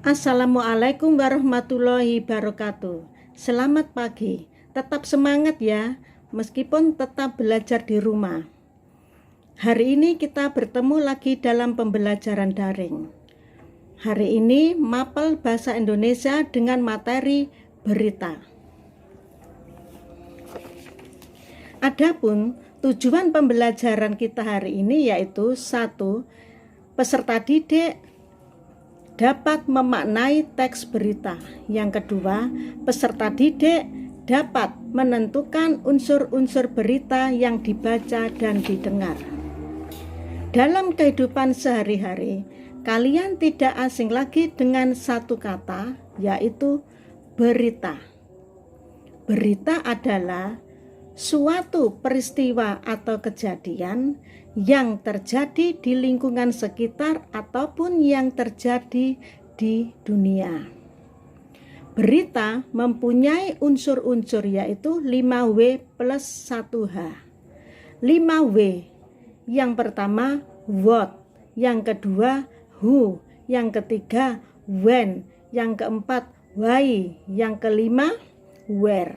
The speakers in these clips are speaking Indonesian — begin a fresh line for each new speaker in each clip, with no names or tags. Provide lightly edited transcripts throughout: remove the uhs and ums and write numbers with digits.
Assalamualaikum warahmatullahi wabarakatuh. Selamat pagi. Tetap semangat ya, meskipun tetap belajar di rumah. Hari ini kita bertemu lagi dalam pembelajaran daring. Hari ini mapel bahasa Indonesia dengan materi berita. Adapun tujuan pembelajaran kita hari ini yaitu 1. Peserta didik dapat memaknai teks berita. Yang kedua, peserta didik dapat menentukan unsur-unsur berita yang dibaca dan didengar. Dalam kehidupan sehari-hari, kalian tidak asing lagi dengan satu kata, yaitu berita. Berita adalah suatu peristiwa atau kejadian yang terjadi di lingkungan sekitar ataupun yang terjadi di dunia. Berita mempunyai unsur-unsur yaitu 5W plus 1H. 5W, yang pertama what, yang kedua who, yang ketiga when, yang keempat why, yang kelima where,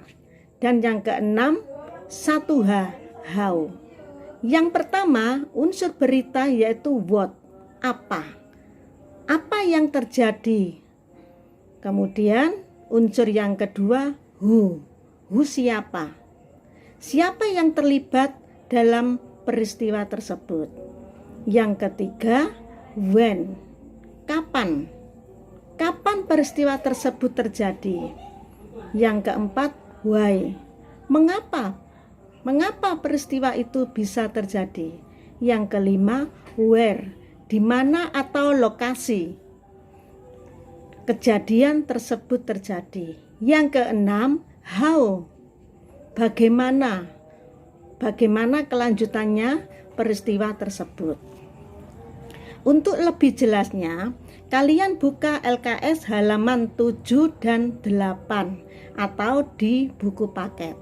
dan yang keenam 1H, how. Yang pertama, unsur berita yaitu what, apa. Apa yang terjadi. Kemudian unsur yang kedua who siapa. Siapa yang terlibat dalam peristiwa tersebut. Yang ketiga when, kapan. Kapan peristiwa tersebut terjadi. Yang keempat why, mengapa peristiwa itu bisa terjadi. Yang kelima where, di mana atau lokasi kejadian tersebut terjadi. Yang keenam how, bagaimana kelanjutannya peristiwa tersebut. Untuk lebih jelasnya, kalian buka LKS halaman 7 dan 8 atau di buku paket.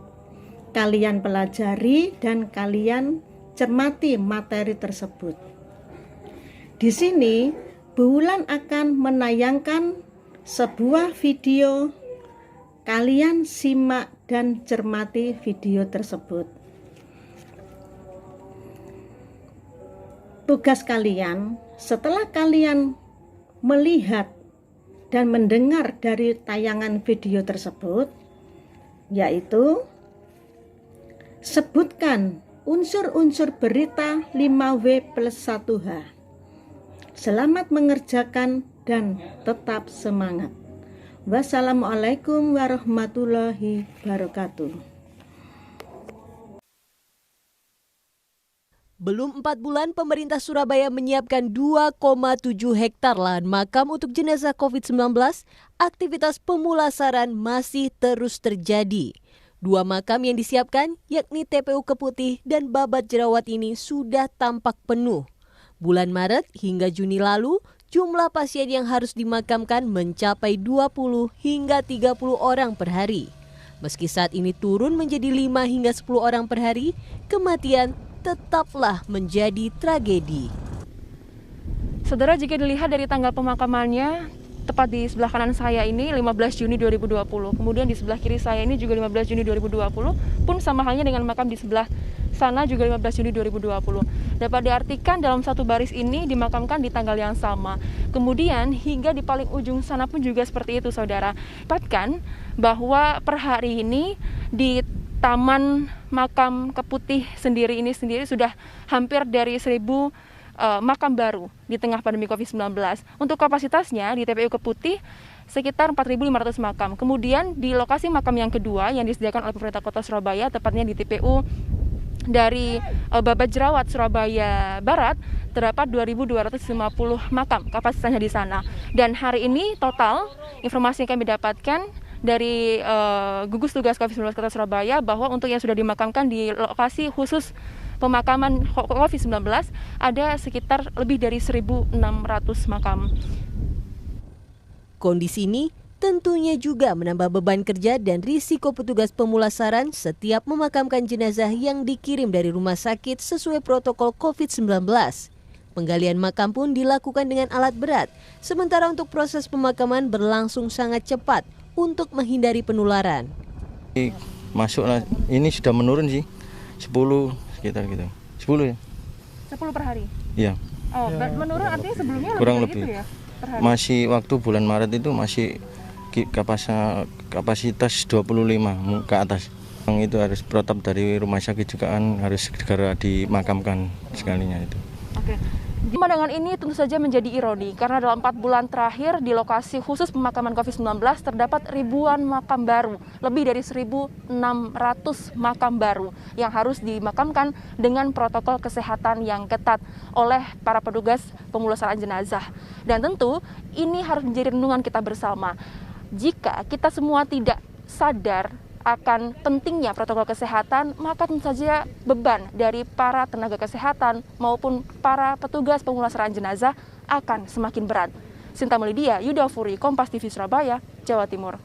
Kalian pelajari dan kalian cermati materi tersebut. Di sini, Bu Wulan akan menayangkan sebuah video. Kalian simak dan cermati video tersebut. Tugas kalian, setelah kalian melihat dan mendengar dari tayangan video tersebut, yaitu sebutkan unsur-unsur berita 5W plus 1H. Selamat mengerjakan dan tetap semangat. Wassalamualaikum warahmatullahi wabarakatuh.
Belum 4 bulan, pemerintah Surabaya menyiapkan 2,7 hektar lahan makam untuk jenazah COVID-19. Aktivitas pemulasaran masih terus terjadi. 2 makam yang disiapkan, yakni TPU Keputih dan Babat Jerawat ini sudah tampak penuh. Bulan Maret hingga Juni lalu, jumlah pasien yang harus dimakamkan mencapai 20 hingga 30 orang per hari. Meski saat ini turun menjadi 5 hingga 10 orang per hari, kematian tetaplah menjadi tragedi.
Saudara, jika dilihat dari tanggal pemakamannya, tepat di sebelah kanan saya ini 15 Juni 2020. Kemudian di sebelah kiri saya ini juga 15 Juni 2020. Pun sama halnya dengan makam di sebelah sana juga 15 Juni 2020. Dapat diartikan dalam satu baris ini dimakamkan di tanggal yang sama. Kemudian hingga di paling ujung sana pun juga seperti itu, saudara. Dapatkan bahwa per hari ini di Taman Makam Keputih sendiri sudah hampir dari 1000 makam baru di tengah pandemi COVID-19. Untuk kapasitasnya di TPU Keputih sekitar 4.500 makam. Kemudian di lokasi makam yang kedua yang disediakan oleh pemerintah Kota Surabaya, tepatnya di TPU dari Babat Jerawat Surabaya Barat, terdapat 2.250 makam kapasitasnya di sana. Dan hari ini total informasi yang kami dapatkan dari gugus tugas COVID-19 Kota Surabaya bahwa untuk yang sudah dimakamkan di lokasi khusus pemakaman COVID-19 ada sekitar lebih dari 1.600 makam.
Kondisi ini tentunya juga menambah beban kerja dan risiko petugas pemulasaran setiap memakamkan jenazah yang dikirim dari rumah sakit sesuai protokol COVID-19. Penggalian makam pun dilakukan dengan alat berat, sementara untuk proses pemakaman berlangsung sangat cepat untuk menghindari penularan.
Masuklah, ini sudah menurun sih, 10 sekitar gitu, 10 ya?
10 per hari?
Iya.
Oh, menurun artinya sebelumnya
Kurang
lebih
lebih.
dari itu ya? Per hari?
Masih waktu bulan Maret itu masih kapasitas 25 ke atas. Yang itu harus protap dari rumah sakit juga kan harus segera dimakamkan sekalinya itu.
Oke. Pemandangan ini tentu saja menjadi ironi karena dalam 4 bulan terakhir di lokasi khusus pemakaman COVID-19 terdapat ribuan makam baru, lebih dari 1.600 makam baru yang harus dimakamkan dengan protokol kesehatan yang ketat oleh para petugas pemulasaran jenazah. Dan tentu ini harus menjadi renungan kita bersama. Jika kita semua tidak sadar akan pentingnya protokol kesehatan, maka tentu saja beban dari para tenaga kesehatan maupun para petugas pemulasaran jenazah akan semakin berat. Sinta Melidia, Yuda Furi, Kompas TV Surabaya, Jawa Timur.